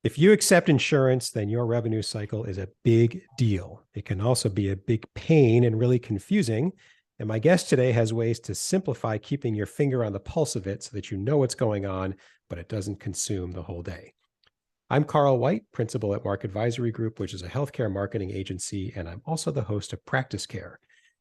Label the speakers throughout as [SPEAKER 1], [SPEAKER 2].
[SPEAKER 1] If you accept insurance, then your revenue cycle is a big deal. It can also be a big pain and really confusing. And my guest today has ways to simplify keeping your finger on the pulse of it so that you know what's going on, but it doesn't consume the whole day. I'm Carl White, principal at Mark Advisory Group, which is a healthcare marketing agency, and I'm also the host of Practice Care.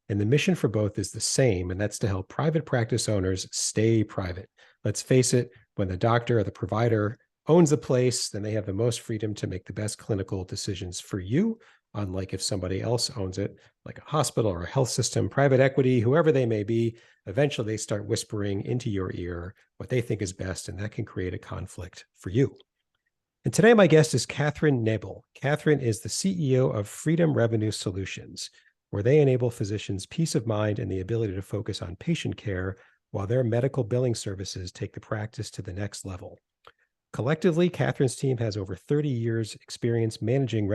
[SPEAKER 1] And the mission for both is the same, and that's to help private practice owners stay private. Let's face it, when the doctor or the provider owns the place, then they have the most freedom to make the best clinical decisions for you, unlike if somebody else owns it, like a hospital or a health system, private equity, whoever they may be. Eventually, they start whispering into your ear what they think is best, and that can create a conflict for you. And today, my guest is Cathryn Nebel. Cathryn is the CEO of Freedom Revenue Solutions, where they enable physicians peace of mind and the ability to focus on patient care while their medical billing services take the practice to the next level. Collectively, Cathryn's team has over 30 years experience managing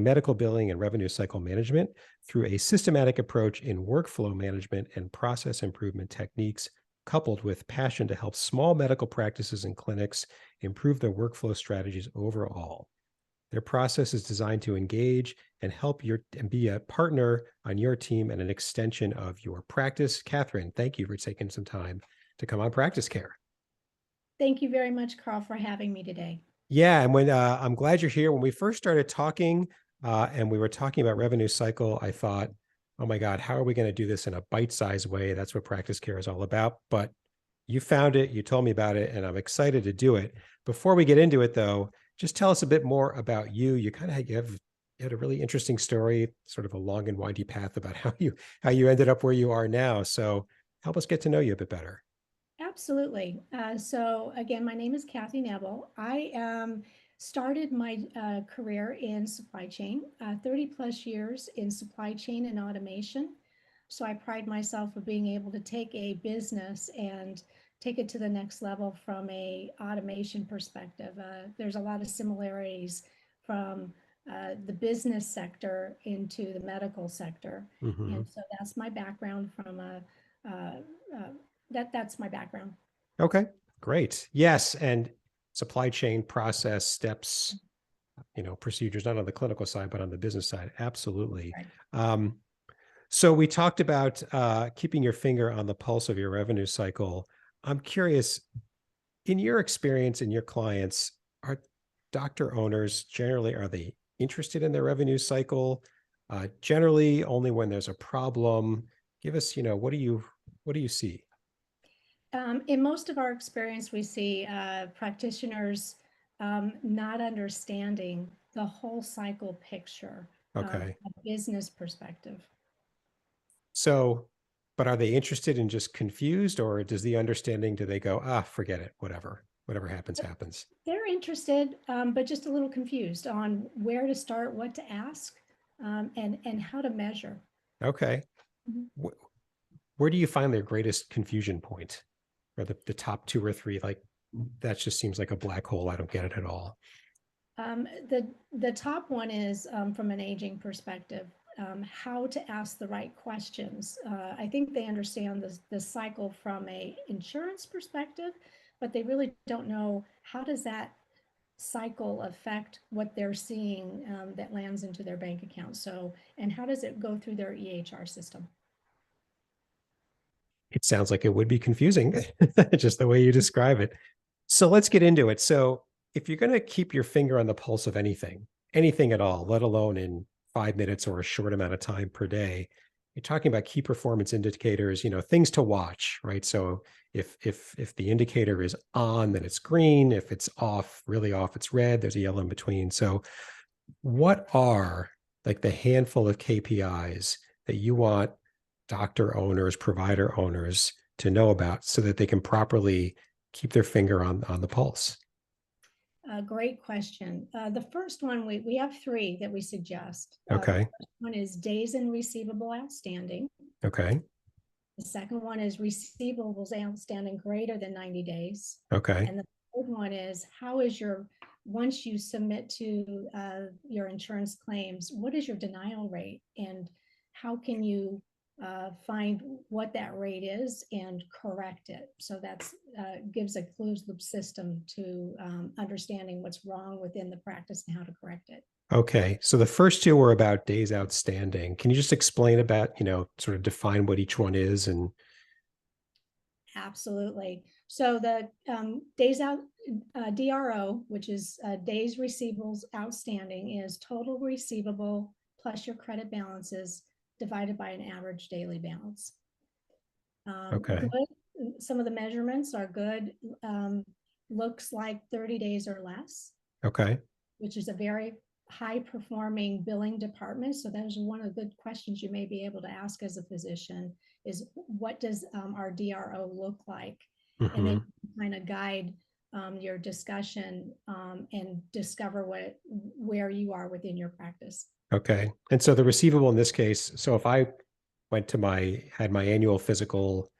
[SPEAKER 1] medical billing and revenue cycle management through a systematic approach in workflow management and process improvement techniques, coupled with passion to help small medical practices and clinics improve their workflow strategies overall. Their process is designed to engage and help and be a partner on your team and an extension of your practice. Cathryn, thank you for taking some time to come on Practice Care.
[SPEAKER 2] Thank you very much, Carl, for having me today.
[SPEAKER 1] Yeah, and I'm glad you're here. When we first started talking and we were talking about revenue cycle, I thought, oh my God, how are we going to do this in a bite-sized way? That's what Practice Care is all about. But you found it, you told me about it, and I'm excited to do it. Before we get into it, though, just tell us a bit more about you. You had a really interesting story, sort of a long and windy path about how you ended up where you are now. So help us get to know you a bit better.
[SPEAKER 2] Absolutely. So again, my name is Cathryn Nebel. I started my career in supply chain, 30 plus years in supply chain and automation. So I pride myself of being able to take a business and take it to the next level from a automation perspective. There's a lot of similarities from the business sector into the medical sector.
[SPEAKER 1] Mm-hmm.
[SPEAKER 2] And so that's my background from that's my background.
[SPEAKER 1] Okay, great. Yes, and supply chain process steps, procedures, not on the clinical side, but on the business side. Absolutely.
[SPEAKER 2] Right.
[SPEAKER 1] So we talked about keeping your finger on the pulse of your revenue cycle. I'm curious, in your experience and your clients, are doctor owners generally, are they interested in their revenue cycle? Generally, only when there's a problem. Give us, what do you see?
[SPEAKER 2] In most of our experience, we see practitioners not understanding the whole cycle picture from
[SPEAKER 1] Okay.
[SPEAKER 2] a business perspective.
[SPEAKER 1] So, but are they interested in just confused, or does the understanding, do they go, forget it, whatever happens, happens?
[SPEAKER 2] They're interested, but just a little confused on where to start, what to ask, and how to measure.
[SPEAKER 1] Okay.
[SPEAKER 2] Mhm.
[SPEAKER 1] Where do you find their greatest confusion point? Or the top two or three, like that just seems like a black hole. I don't get it at all.
[SPEAKER 2] The top one is from an aging perspective, how to ask the right questions. I think they understand the cycle from a insurance perspective, but they really don't know how does that cycle affect what they're seeing that lands into their bank account. So, and how does it go through their EHR system?
[SPEAKER 1] It sounds like it would be confusing, just the way you describe it. So let's get into it. So if you're going to keep your finger on the pulse of anything at all, let alone in 5 minutes or a short amount of time per day, you're talking about key performance indicators, things to watch, right? So if the indicator is on, then it's green. If it's off, really off, it's red. There's a yellow in between. So what are like the handful of KPIs that you want doctor owners, provider owners to know about so that they can properly keep their finger on the pulse?
[SPEAKER 2] Great question. The first one, we have three that we suggest. The
[SPEAKER 1] Okay.
[SPEAKER 2] first one is days in receivable outstanding.
[SPEAKER 1] Okay.
[SPEAKER 2] The second one is receivables outstanding greater than 90 days.
[SPEAKER 1] Okay.
[SPEAKER 2] And the third one is once you submit to your insurance claims, what is your denial rate? And how can you find what that rate is and correct it. So that's gives a closed loop system to understanding what's wrong within the practice and how to correct it.
[SPEAKER 1] Okay. So the first two were about days outstanding. Can you just explain about, sort of define what each one is? And
[SPEAKER 2] Absolutely. So the days out DRO, which is days receivables outstanding, is total receivable plus your credit balances divided by an average daily balance.
[SPEAKER 1] okay.
[SPEAKER 2] Good. Some of the measurements are good. Looks like 30 days or less,
[SPEAKER 1] Okay.
[SPEAKER 2] which is a very high performing billing department. So that is one of the good questions you may be able to ask as a physician is what does our DRO look like? And then kind of guide your discussion and discover where you are within your practice.
[SPEAKER 1] Okay. And so the receivable in this case, so if I had my annual physical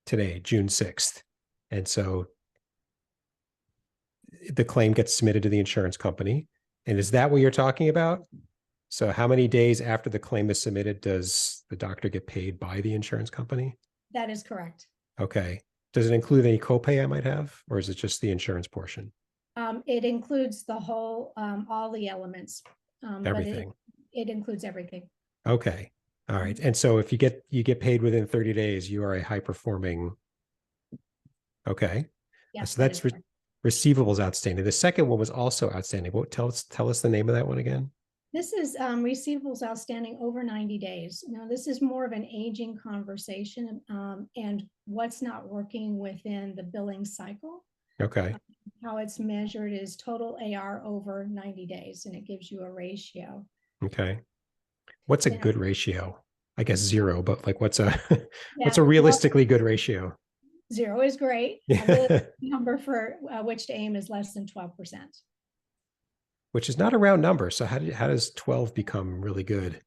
[SPEAKER 1] today, June 6th, and so the claim gets submitted to the insurance company. And is that what you're talking about? So how many days after the claim is submitted does the doctor get paid by the insurance company?
[SPEAKER 2] That is correct.
[SPEAKER 1] Okay. Does it include any copay I might have, or is it just the insurance portion?
[SPEAKER 2] It includes the whole, all the elements.
[SPEAKER 1] Everything.
[SPEAKER 2] But it includes everything.
[SPEAKER 1] Okay. All right. And so if you get paid within 30 days, you are a high performing. Okay.
[SPEAKER 2] Yes,
[SPEAKER 1] so that's receivables outstanding. The second one was also outstanding. What tell us the name of that one again?
[SPEAKER 2] This is receivables outstanding over 90 days. Now, this is more of an aging conversation and what's not working within the billing cycle.
[SPEAKER 1] Okay.
[SPEAKER 2] How it's measured is total AR over 90 days, and it gives you a ratio.
[SPEAKER 1] Okay. What's a good ratio? I guess 0, but like what's a what's a
[SPEAKER 2] well,
[SPEAKER 1] realistically good ratio?
[SPEAKER 2] 0 is great. The number for which to aim is less than 12%.
[SPEAKER 1] Which is not a round number. So how does 12 become really good?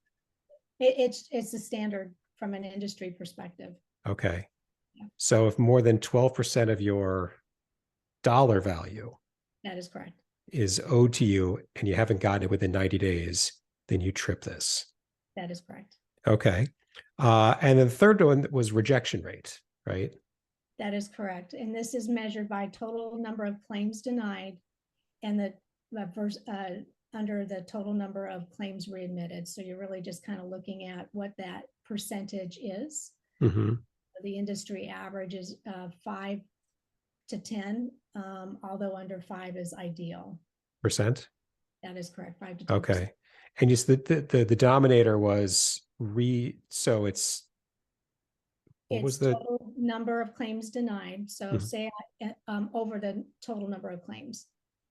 [SPEAKER 2] It's a standard from an industry perspective.
[SPEAKER 1] Okay. Yeah. So if more than 12% of your dollar value
[SPEAKER 2] that is correct
[SPEAKER 1] is owed to you and you haven't gotten it within 90 days, then you trip this.
[SPEAKER 2] That is correct.
[SPEAKER 1] Okay. And then the third one was rejection rate, right?
[SPEAKER 2] That is correct. And this is measured by total number of claims denied and the under the total number of claims readmitted. So you're really just kind of looking at what that percentage is.
[SPEAKER 1] Mm-hmm.
[SPEAKER 2] The industry average is 5 to 10, although under 5 is ideal.
[SPEAKER 1] Percent?
[SPEAKER 2] That is correct, 5 to 10%.
[SPEAKER 1] Okay. And just the denominator was so it's what was the
[SPEAKER 2] total number of claims denied. So say over the total number of claims.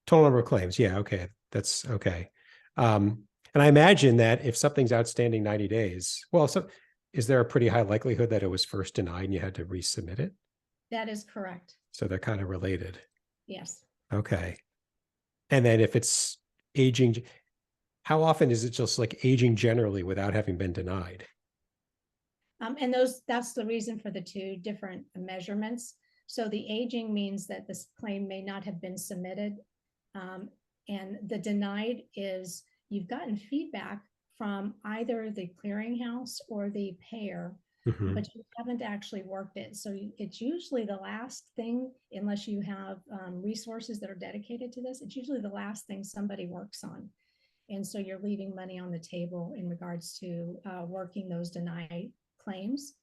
[SPEAKER 1] Total number of claims. Yeah. Okay. That's okay. And I imagine that if something's outstanding 90 days, well, so is there a pretty high likelihood that it was first denied and you had to resubmit it?
[SPEAKER 2] That is correct.
[SPEAKER 1] So they're kind of related.
[SPEAKER 2] Yes. Okay.
[SPEAKER 1] And then if it's aging, how often is it just like aging generally without having been denied?
[SPEAKER 2] And that's the reason for the 2 different measurements. So the aging means that this claim may not have been submitted. And the denied is you've gotten feedback from either the clearinghouse or the payer, but you haven't actually worked it. So it's usually the last thing, unless you have resources that are dedicated to this, it's usually the last thing somebody works on. And so you're leaving money on the table in regards to working those denied claims.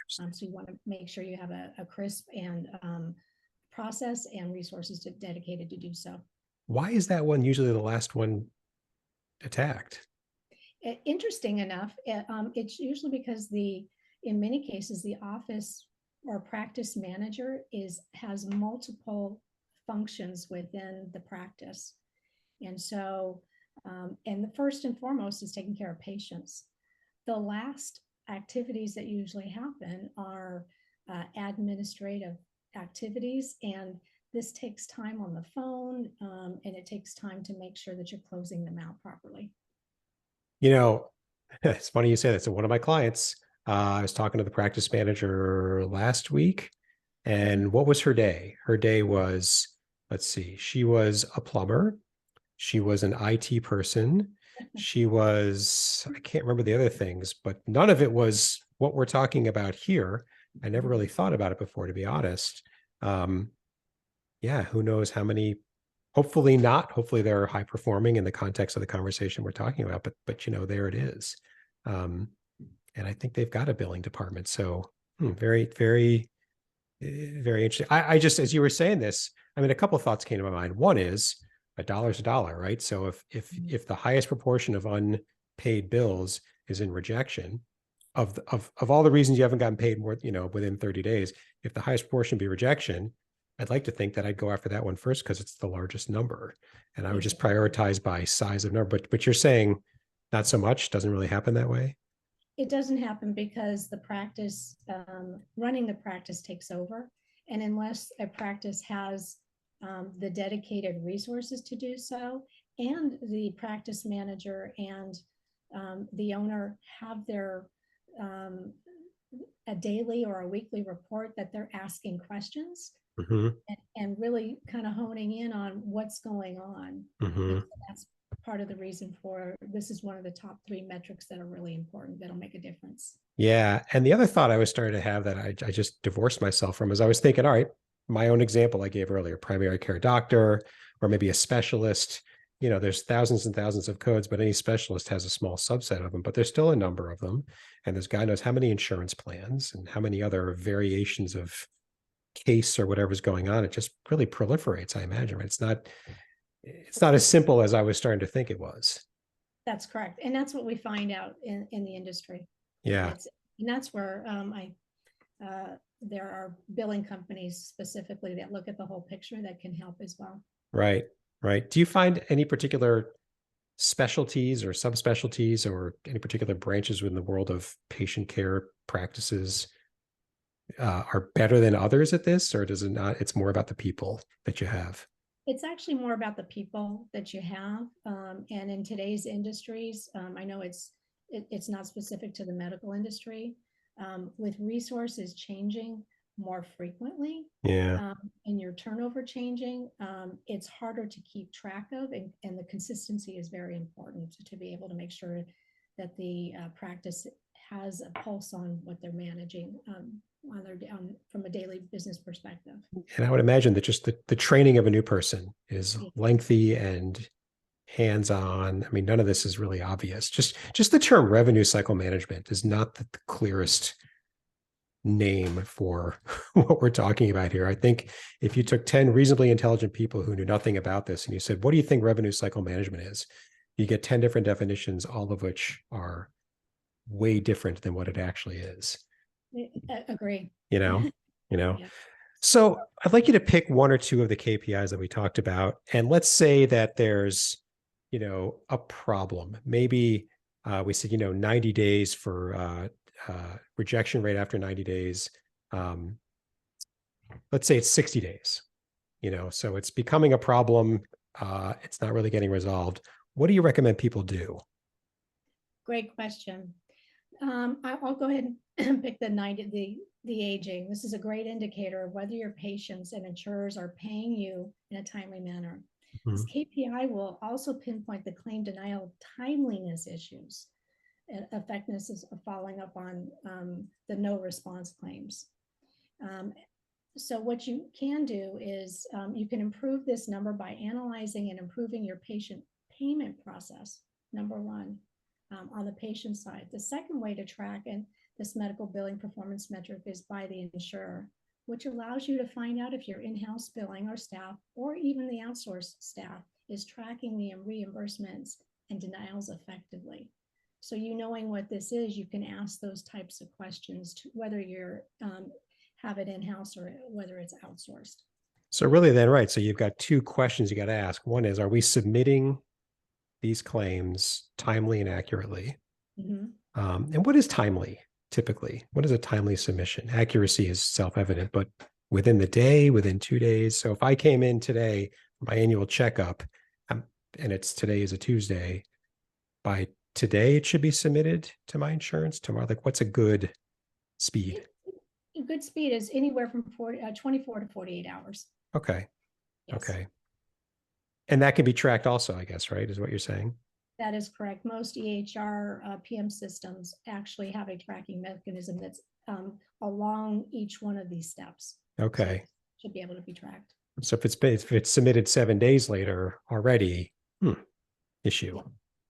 [SPEAKER 2] So you want to make sure you have a crisp and process and resources dedicated to do so. Why
[SPEAKER 1] is that one usually the last one attacked?
[SPEAKER 2] Interesting enough, it's usually because in many cases, the office or practice manager has multiple functions within the practice. And so, and the first and foremost is taking care of patients. The last activities that usually happen are administrative activities, and this takes time on the phone, and it takes time to make sure that you're closing them out properly.
[SPEAKER 1] It's funny you say that. So one of my clients, I was talking to the practice manager last week, and what was her day? Her day was, let's see, she was a plumber. She was an IT person. She was, I can't remember the other things, but none of it was what we're talking about here. I never really thought about it before, to be honest. Um, yeah, who knows how many, hopefully not. Hopefully they're high performing in the context of the conversation we're talking about, but there it is. Um, and I think they've got a billing department. So very, very, very interesting. I just, as you were saying this, I mean, a couple of thoughts came to my mind. One is a dollar's a dollar, right? So if the highest proportion of unpaid bills is in rejection, of all the reasons you haven't gotten paid more, within 30 days, if the highest proportion be rejection, I'd like to think that I'd go after that one first because it's the largest number, and I would just prioritize by size of number. But you're saying not so much, doesn't really happen that way.
[SPEAKER 2] It doesn't happen because the practice, running the practice takes over. And unless a practice has the dedicated resources to do so, and the practice manager and the owner have their a daily or a weekly report that they're asking questions
[SPEAKER 1] Mm-hmm.
[SPEAKER 2] and really kind of honing in on what's going on.
[SPEAKER 1] Mm-hmm.
[SPEAKER 2] And so that's part of the reason for this is one of the top 3 metrics that are really important that'll make a difference.
[SPEAKER 1] Yeah. And the other thought I was starting to have that I just divorced myself from is I was thinking, all right, my own example I gave earlier, primary care doctor, or maybe a specialist. There's thousands and thousands of codes, but any specialist has a small subset of them, but there's still a number of them. And this guy knows how many insurance plans and how many other variations of case or whatever's going on. It just really proliferates, I imagine. It's not as simple as I was starting to think it was.
[SPEAKER 2] That's correct. And that's what we find out in the industry.
[SPEAKER 1] Yeah.
[SPEAKER 2] And that's where there are billing companies specifically that look at the whole picture that can help as well.
[SPEAKER 1] Right. Right. Do you find any particular specialties or subspecialties or any particular branches within the world of patient care practices are better than others at this, or does it not? It's more about the people that you have.
[SPEAKER 2] It's actually more about the people that you have. And in today's industries, I know it's not specific to the medical industry. With resources changing more frequently,
[SPEAKER 1] Yeah.
[SPEAKER 2] and your turnover changing, it's harder to keep track of, and the consistency is very important to be able to make sure that the practice has a pulse on what they're managing from a daily business perspective.
[SPEAKER 1] And I would imagine that just the training of a new person is lengthy and hands-on. I mean, none of this is really obvious. Just the term revenue cycle management is not the clearest name for what we're talking about here. I think if you took 10 reasonably intelligent people who knew nothing about this and you said, what do you think revenue cycle management is? You get 10 different definitions, all of which are way different than what it actually is.
[SPEAKER 2] Agree.
[SPEAKER 1] You know.
[SPEAKER 2] Yeah.
[SPEAKER 1] So I'd like you to pick one or two of the KPIs that we talked about. And let's say that there's, a problem. Maybe we said, 90 days for rejection rate after 90 days. Let's say it's 60 days, so it's becoming a problem. It's not really getting resolved. What do you recommend people do?
[SPEAKER 2] Great question. I'll go ahead and pick the aging. This is a great indicator of whether your patients and insurers are paying you in a timely manner. Mm-hmm. This KPI will also pinpoint the claim denial timeliness issues, effectiveness of following up on the no response claims. So what you can do is you can improve this number by analyzing and improving your patient payment process, number one. On the patient side. The second way to track this medical billing performance metric is by the insurer, which allows you to find out if your in-house billing or staff, or even the outsourced staff, is tracking the reimbursements and denials effectively. So knowing what this is, you can ask those types of questions to whether you're have it in-house or whether it's outsourced.
[SPEAKER 1] So really then, right, so you've got two questions you got to ask. One is, are we submitting these claims timely and accurately? Mm-hmm. And what is timely typically? What is a timely submission? Accuracy is self-evident, but within the day, within 2 days. So if I came in today for my annual checkup, and today is a Tuesday, by today it should be submitted to my insurance tomorrow. Like, what's a good speed?
[SPEAKER 2] A good speed is anywhere from 24 to 48 hours.
[SPEAKER 1] Okay. Yes. Okay. And that can be tracked also, I guess, right? Is what you're saying?
[SPEAKER 2] That is correct. Most EHR PM systems actually have a tracking mechanism that's along each one of these steps. So
[SPEAKER 1] Okay.
[SPEAKER 2] it should be able to be tracked.
[SPEAKER 1] So if it's submitted 7 days later already, issue.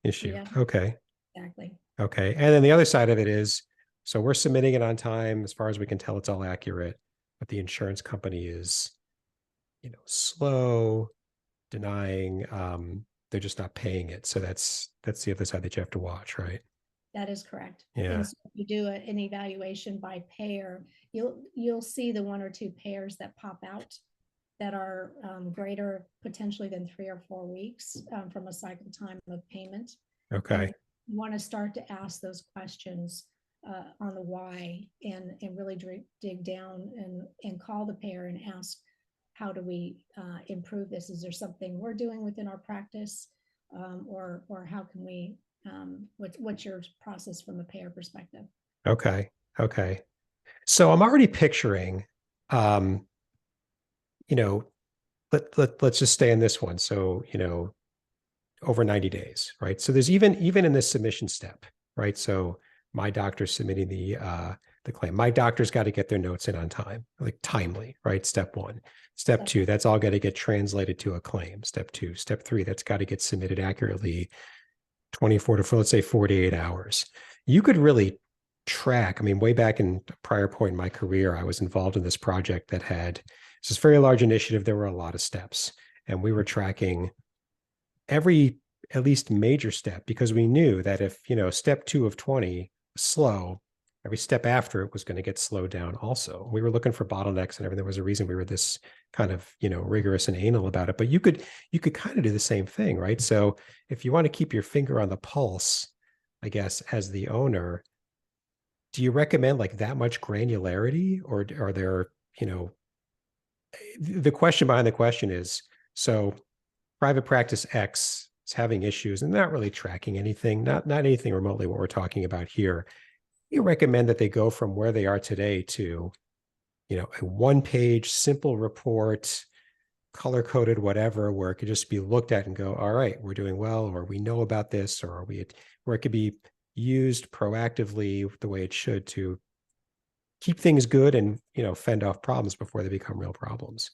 [SPEAKER 2] Yeah,
[SPEAKER 1] Okay.
[SPEAKER 2] exactly.
[SPEAKER 1] Okay. And then the other side of it is, so we're submitting it on time. As far as we can tell, it's all accurate, but the insurance company is, slow, denying, they're just not paying it. So that's the other side that you have to watch, right?
[SPEAKER 2] That is correct.
[SPEAKER 1] Yeah.
[SPEAKER 2] And so if you do an evaluation by payer, you'll see the one or two payers that pop out that are greater potentially than 3 or 4 weeks from a cycle time of payment.
[SPEAKER 1] Okay.
[SPEAKER 2] And you want to start to ask those questions on the why and really dig down and call the payer and ask, how do we improve this? Is there something we're doing within our practice, or how can we? What's your process from a payer perspective?
[SPEAKER 1] Okay. Okay. So I'm already picturing, um, let's just stay in this one. So, over 90 days, right? So there's even in this submission step, right? So my doctor's submitting the claim. My doctor's got to get their notes in on time, like timely, right? Step one. Step two, that's all got to get translated to a claim. Step two. Step three, that's got to get submitted accurately 24 to, let's say, 48 hours. You could really track. I mean, way back in a prior point in my career, I was involved in this project that had this very large initiative. There were a lot of steps, and we were tracking every at least major step, because we knew that if, step 2 of 20 was slow, every step after it was going to get slowed down also. We were looking for bottlenecks and everything. There was a reason we were this kind of, rigorous and anal about it. But you could kind of do the same thing, right? So if you want to keep your finger on the pulse, I guess, as the owner, do you recommend like that much granularity, or are there, the question behind the question is, so private practice X is having issues and not really tracking anything, not anything remotely what we're talking about here. You recommend that they go from where they are today to, a 1-page simple report, color-coded, whatever, where it could just be looked at and go, all right, we're doing well, or we know about this, or where it could be used proactively the way it should to keep things good and, fend off problems before they become real problems.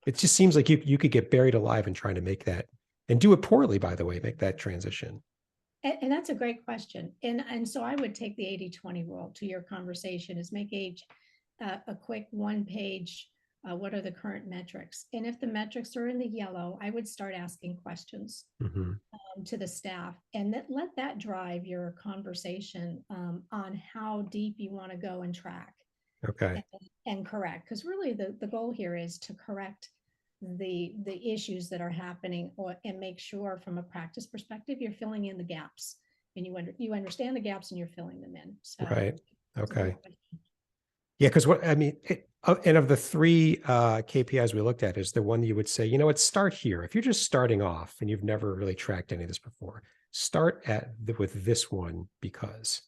[SPEAKER 1] It just seems like you could get buried alive in trying to make that, and do it poorly, by the way, make that transition.
[SPEAKER 2] And that's a great question. And so I would take the 80-20 rule to your conversation, is make a quick 1-page, what are the current metrics? And if the metrics are in the yellow, I would start asking questions to the staff, and let that drive your conversation on how deep you want to go and track.
[SPEAKER 1] Okay.
[SPEAKER 2] And correct, because really the goal here is to correct the issues that are happening, and make sure from a practice perspective you're filling in the gaps, and you understand the gaps and you're filling them in. So
[SPEAKER 1] right. Okay. Yeah, because what I mean, and of the 3 KPIs we looked at, is the one that you would say, start here. If you're just starting off and you've never really tracked any of this before, start with this one, because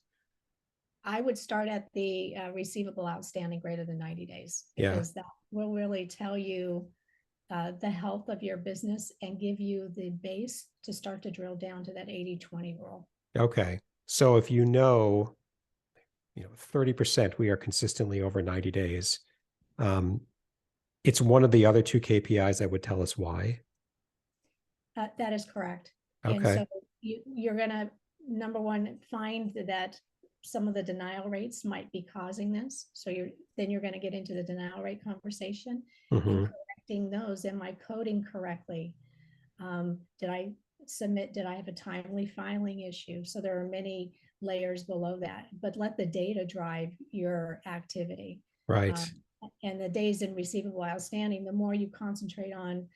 [SPEAKER 2] I would start at the receivable outstanding greater than 90 days, because that will really tell you the health of your business and give you the base to start to drill down to that 80-20 rule.
[SPEAKER 1] Okay. So if 30% we are consistently over 90 days, it's one of the other 2 KPIs that would tell us why.
[SPEAKER 2] That is correct.
[SPEAKER 1] Okay.
[SPEAKER 2] And so you're going to, number one, find that some of the denial rates might be causing this. So you're going to get into the denial rate conversation and correcting those. Am I coding correctly? Did I have a timely filing issue? So there are many layers below that, but let the data drive your activity.
[SPEAKER 1] Right.
[SPEAKER 2] And the days in receivable outstanding, the more you concentrate on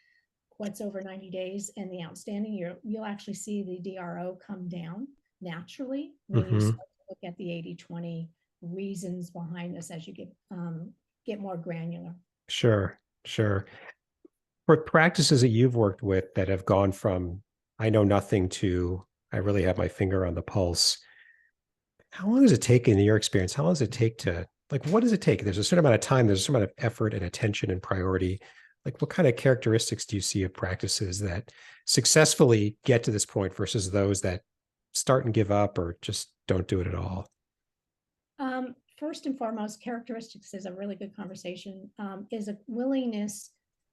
[SPEAKER 2] what's over 90 days and the outstanding, you'll actually see the DRO come down naturally when you start to look at the 80-20 reasons behind this as you get more granular.
[SPEAKER 1] Sure. For practices that you've worked with that have gone from I know nothing to I really have my finger on the pulse, how long does it take, in your experience, how long does it take to, like, what does it take? There's a certain amount of time, there's a certain amount of effort and attention and priority. Like, what kind of characteristics do you see of practices that successfully get to this point versus those that start and give up or just don't do it at all?
[SPEAKER 2] First and foremost, characteristics is a really good conversation, is a willingness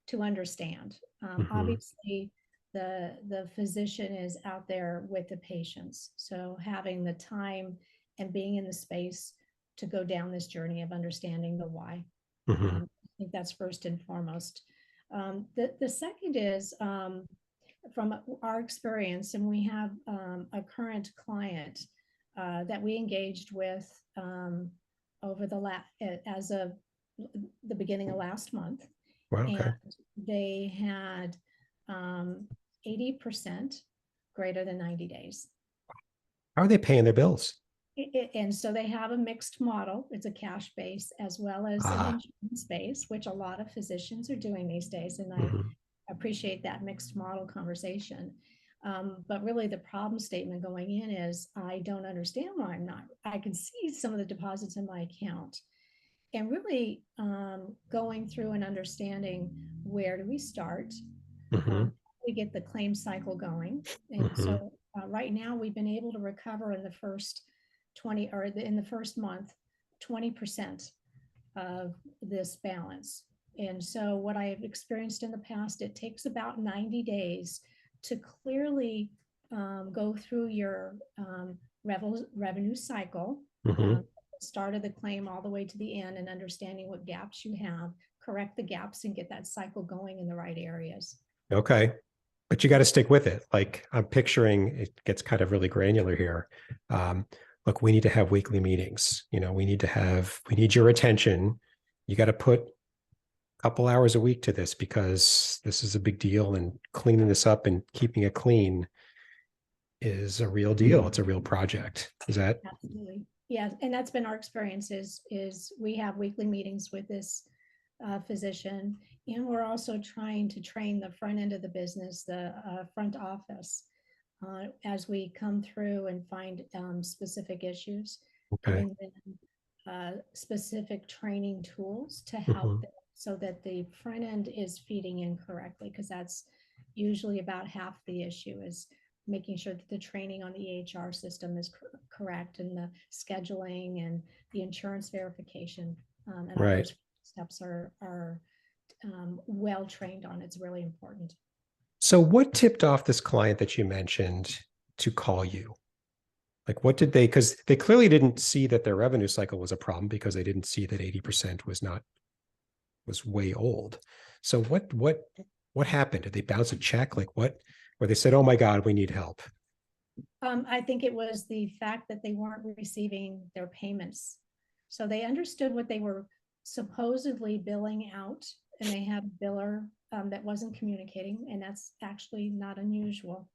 [SPEAKER 2] to understand.
[SPEAKER 1] Hmm.
[SPEAKER 2] Obviously, the physician is out there with the patients. So having the time and being in the space to go down this journey of understanding the why.
[SPEAKER 1] Hmm.
[SPEAKER 2] I think that's first and foremost. The second is from our experience, and we have a current client that we engaged with over the as of the beginning of last month,
[SPEAKER 1] Well,
[SPEAKER 2] and
[SPEAKER 1] okay.
[SPEAKER 2] they had 80% greater than 90 days.
[SPEAKER 1] How are they paying their bills?
[SPEAKER 2] And so they have a mixed model. It's a cash base as well as an
[SPEAKER 1] Ah.
[SPEAKER 2] insurance base, which a lot of physicians are doing these days. And I
[SPEAKER 1] Hmm.
[SPEAKER 2] appreciate that mixed model conversation. But really, the problem statement going in is I don't understand why I'm not. I can see some of the deposits in my account. And really going through and understanding where do we start?
[SPEAKER 1] Hmm.
[SPEAKER 2] We get the claim cycle going. And
[SPEAKER 1] Hmm.
[SPEAKER 2] so right now we've been able to recover in the first 20 or in the first month, 20% of this balance. And so what I have experienced in the past, it takes about 90 days to clearly go through your revenue cycle,
[SPEAKER 1] Hmm.
[SPEAKER 2] start of the claim all the way to the end and understanding what gaps you have, correct the gaps and get that cycle going in the right areas.
[SPEAKER 1] Okay. But you got to stick with it. Like I'm picturing it gets kind of really granular here. Um, Look, we need to have weekly meetings. We need your attention. You got to put a couple hours a week to this because this is a big deal and cleaning this up and keeping it clean is a real deal. It's a real project. Is that?
[SPEAKER 2] Absolutely. Yeah, and that's been our experience is we have weekly meetings with this physician, and we're also trying to train the front end of the business, the front office, as we come through and find specific issues,
[SPEAKER 1] Okay.
[SPEAKER 2] giving them specific training tools to help
[SPEAKER 1] Hmm.
[SPEAKER 2] them so that the front end is feeding in correctly, because that's usually about half the issue is making sure that the training on the EHR system is correct and the scheduling and the insurance verification and all
[SPEAKER 1] Right.
[SPEAKER 2] those steps are well trained on. It's really important.
[SPEAKER 1] So what tipped off this client that you mentioned to call you? Like what did they, because they clearly didn't see that their revenue cycle was a problem because they didn't see that 80% was way old. So what happened? Did they bounce a check? Like what, where they said, oh my God, we need help.
[SPEAKER 2] I think it was the fact that they weren't receiving their payments. So they understood what they were supposedly billing out, and they had a biller that wasn't communicating, and that's actually not unusual,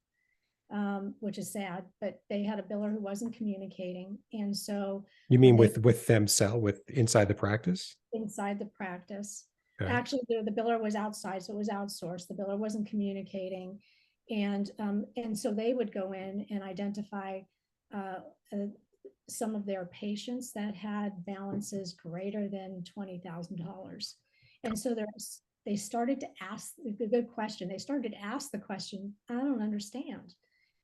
[SPEAKER 2] which is sad. But they had a biller who wasn't communicating, and so
[SPEAKER 1] You
[SPEAKER 2] when
[SPEAKER 1] mean
[SPEAKER 2] they
[SPEAKER 1] with themselves, with inside the practice?
[SPEAKER 2] inside the practice.
[SPEAKER 1] Okay.
[SPEAKER 2] Actually, the biller was outside, so it was outsourced. The biller wasn't communicating, and so they would go in and identify uh, uh, some of their patients that had balances greater than $20,000, and so they started to ask the good question. They started to ask the question, "I don't understand,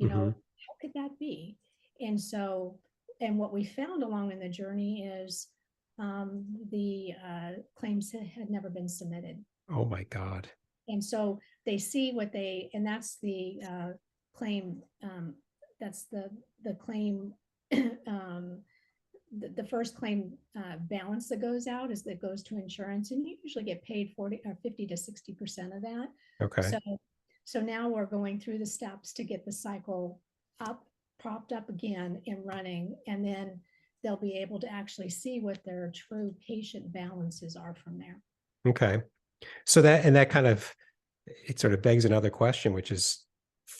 [SPEAKER 1] Mm-hmm.
[SPEAKER 2] how could that be?" And so, and what we found along in the journey is the claims had never been submitted.
[SPEAKER 1] Oh my God.
[SPEAKER 2] And so they see what they, and that's the claim, that's the claim, um, the first claim balance that goes out is that goes to insurance, and you usually get paid 40 or 50 to 60% of that.
[SPEAKER 1] Okay.
[SPEAKER 2] So, so now we're going through the steps to get the cycle up, propped up again and running, and then they'll be able to actually see what their true patient balances are from there.
[SPEAKER 1] Okay. So that kind of, it sort of begs another question, which is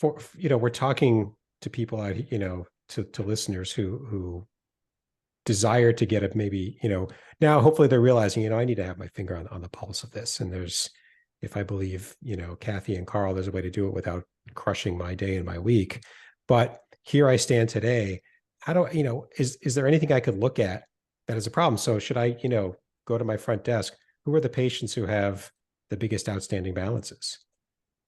[SPEAKER 1] we're talking to people out, to listeners who desire to get it maybe, now hopefully they're realizing, I need to have my finger on the pulse of this. And there's, if I believe, Kathy and Carl, there's a way to do it without crushing my day and my week. But here I stand today. How do is there anything I could look at that is a problem? So should I, go to my front desk? Who are the patients who have the biggest outstanding balances?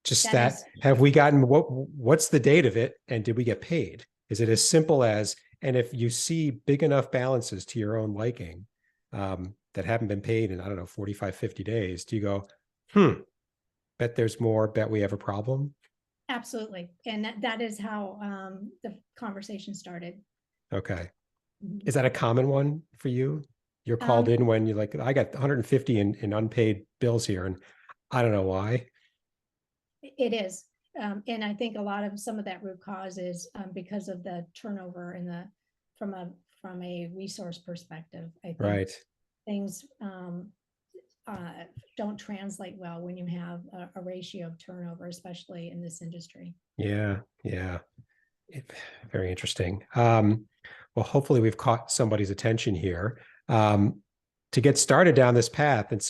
[SPEAKER 1] Just
[SPEAKER 2] That
[SPEAKER 1] that,
[SPEAKER 2] is
[SPEAKER 1] have we gotten what's the date of it and did we get paid? Is it as simple as, and if you see big enough balances to your own liking that haven't been paid in, I don't know, 45, 50 days, do you go, bet there's more, bet we have a problem?
[SPEAKER 2] Absolutely. And that is how the conversation started.
[SPEAKER 1] Okay.
[SPEAKER 2] Mhm.
[SPEAKER 1] Is that a common one for you? You're called
[SPEAKER 2] Um,
[SPEAKER 1] in when you're like, I got 150 in unpaid bills here, and I don't know why.
[SPEAKER 2] it is. And I think a lot of some of that root cause is because of the turnover in the from a from a resource perspective. I think
[SPEAKER 1] Right.
[SPEAKER 2] things don't translate well when you have a ratio of turnover, especially in this industry.
[SPEAKER 1] Yeah. Yeah. Very interesting. Well, hopefully we've caught somebody's attention here to get started down this path. And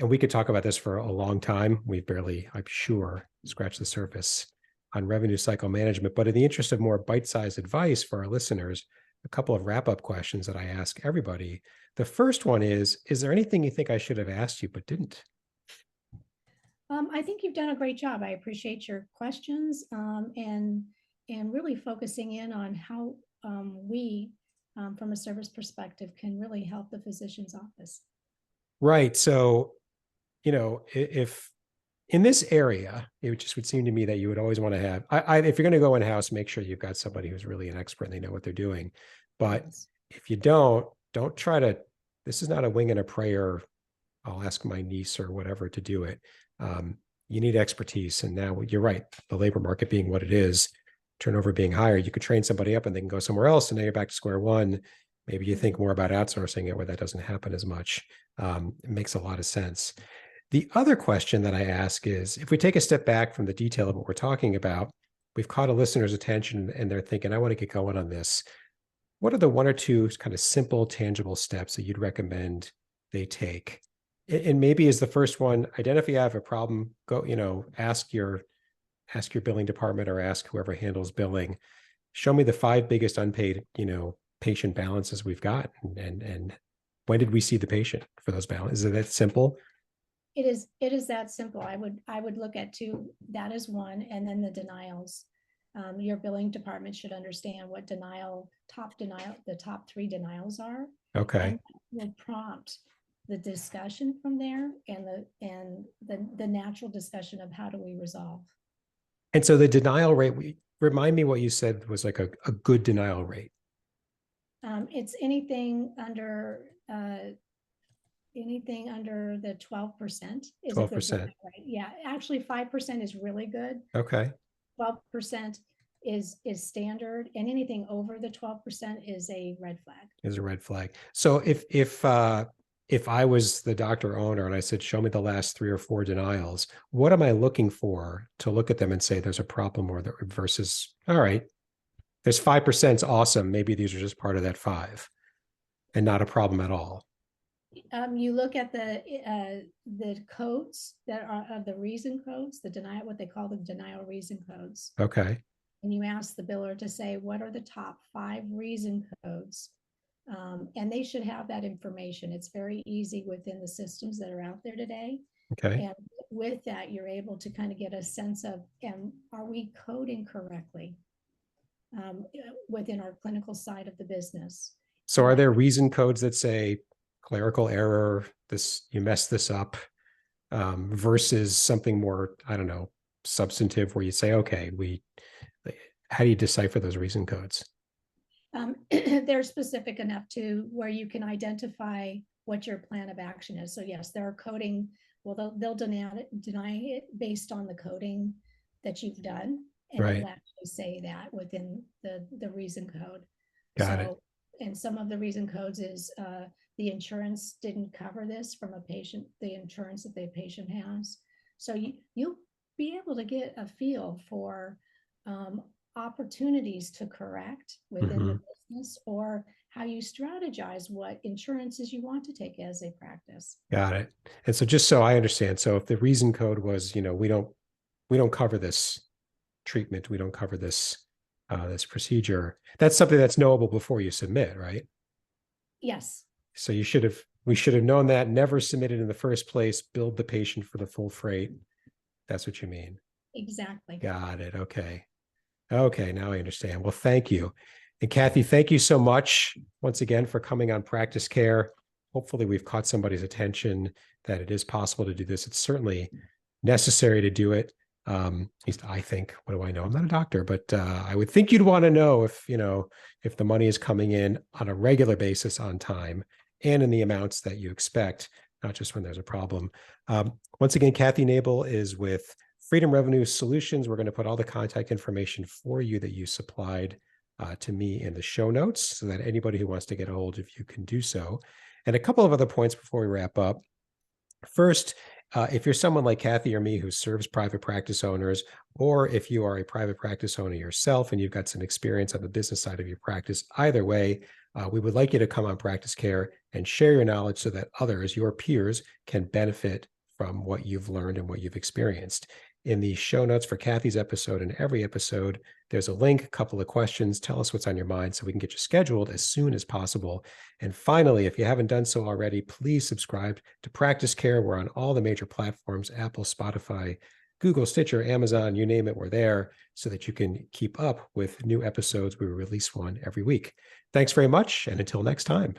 [SPEAKER 1] we could talk about this for a long time. We've barely, I'm sure, scratched the surface on revenue cycle management. But in the interest of more bite-sized advice for our listeners, a couple of wrap-up questions that I ask everybody. The first one is there anything you think I should have asked you but didn't?
[SPEAKER 2] I think you've done a great job. I appreciate your questions and really focusing in on how we, from a service perspective, can really help the physician's office.
[SPEAKER 1] Right. So, if in this area, it just would seem to me that you would always want to have, if you're going to go in house, make sure you've got somebody who's really an expert and they know what they're doing. But
[SPEAKER 2] Yes.
[SPEAKER 1] if you don't try to, this is not a wing and a prayer. I'll ask my niece or whatever to do it. You need expertise. And now you're right. The labor market being what it is, turnover being higher, you could train somebody up and they can go somewhere else. And now you're back to square one. Maybe you think more about outsourcing it where that doesn't happen as much. It makes a lot of sense. The other question that I ask is, if we take a step back from the detail of what we're talking about, we've caught a listener's attention and they're thinking, I want to get going on this. What are the one or two kind of simple, tangible steps that you'd recommend they take? And maybe as the first one, identify you have a problem, go, ask your billing department or ask whoever handles billing. Show me the 5 biggest unpaid, patient balances we've got. And when did we see the patient for those balances? Is it that simple?
[SPEAKER 2] It is that simple. I would look at that as one, and then the denials. Your billing department should understand what the top 3 denials are,
[SPEAKER 1] Okay.
[SPEAKER 2] and will prompt the discussion from there and the natural discussion of how do we resolve.
[SPEAKER 1] And so the denial rate, remind me what you said was like a good denial rate.
[SPEAKER 2] It's anything under the 12% is a good
[SPEAKER 1] 12%.
[SPEAKER 2] denial rate. Yeah, actually 5% is really good.
[SPEAKER 1] Okay.
[SPEAKER 2] 12% is standard, and anything over the 12% is a red flag.
[SPEAKER 1] Is a red flag. So if I was the doctor owner and I said, show me the last 3 or 4 denials, what am I looking for to look at them and say there's a problem or versus, all right, there's 5% is awesome. Maybe these are just part of that 5 and not a problem at all.
[SPEAKER 2] You look at the codes that are of the reason codes, what they call the denial reason codes,
[SPEAKER 1] Okay.
[SPEAKER 2] and you ask the biller to say what are the top 5 reason codes, and they should have that information. It's very easy within the systems that are out there today,
[SPEAKER 1] Okay.
[SPEAKER 2] and with that, you're able to kind of get a sense of, and are we coding correctly within our clinical side of the business?
[SPEAKER 1] So are there reason codes that say clerical error, this, you messed this up, versus something more, I don't know, substantive where you say, okay, how do you decipher those reason codes?
[SPEAKER 2] They're specific enough to where you can identify what your plan of action is. So yes, there are coding. Well, they'll deny it based on the coding that you've done, and
[SPEAKER 1] Right.
[SPEAKER 2] it'll actually say that within the reason code.
[SPEAKER 1] Got it.
[SPEAKER 2] So, and some of the reason codes is the insurance didn't cover this from a patient, the insurance that the patient has. So you'll be able to get a feel for opportunities to correct within the business, or how you strategize what insurances you want to take as a practice.
[SPEAKER 1] Got it. And so just so I understand, so if the reason code was, we don't cover this treatment, we don't cover this procedure, that's something that's knowable before you submit, right?
[SPEAKER 2] Yes.
[SPEAKER 1] So we should have known that, never submitted in the first place, billed the patient for the full freight. That's what you mean.
[SPEAKER 2] Exactly.
[SPEAKER 1] Got it. Okay. Okay, now I understand. Well, thank you. And Kathy, thank you so much once again for coming on Practice Care. Hopefully, we've caught somebody's attention that it is possible to do this. It's certainly necessary to do it. At least I think. What do I know? I'm not a doctor, but I would think you'd want to know if the money is coming in on a regular basis on time and in the amounts that you expect, not just when there's a problem. Once again, Cathryn Nebel is with Freedom Revenue Solutions. We're going to put all the contact information for you that you supplied to me in the show notes so that anybody who wants to get a hold of you can do so. And a couple of other points before we wrap up. First, if you're someone like Kathy or me who serves private practice owners, or if you are a private practice owner yourself and you've got some experience on the business side of your practice, either way, we would like you to come on Practice Care and share your knowledge so that others, your peers, can benefit from what you've learned and what you've experienced. In the show notes for Kathy's episode and every episode, there's a link, a couple of questions. Tell us what's on your mind so we can get you scheduled as soon as possible. And finally, if you haven't done so already, please subscribe to Practice Care. We're on all the major platforms, Apple, Spotify, Google, Stitcher, Amazon, you name it, we're there so that you can keep up with new episodes. We release one every week. Thanks very much. And until next time.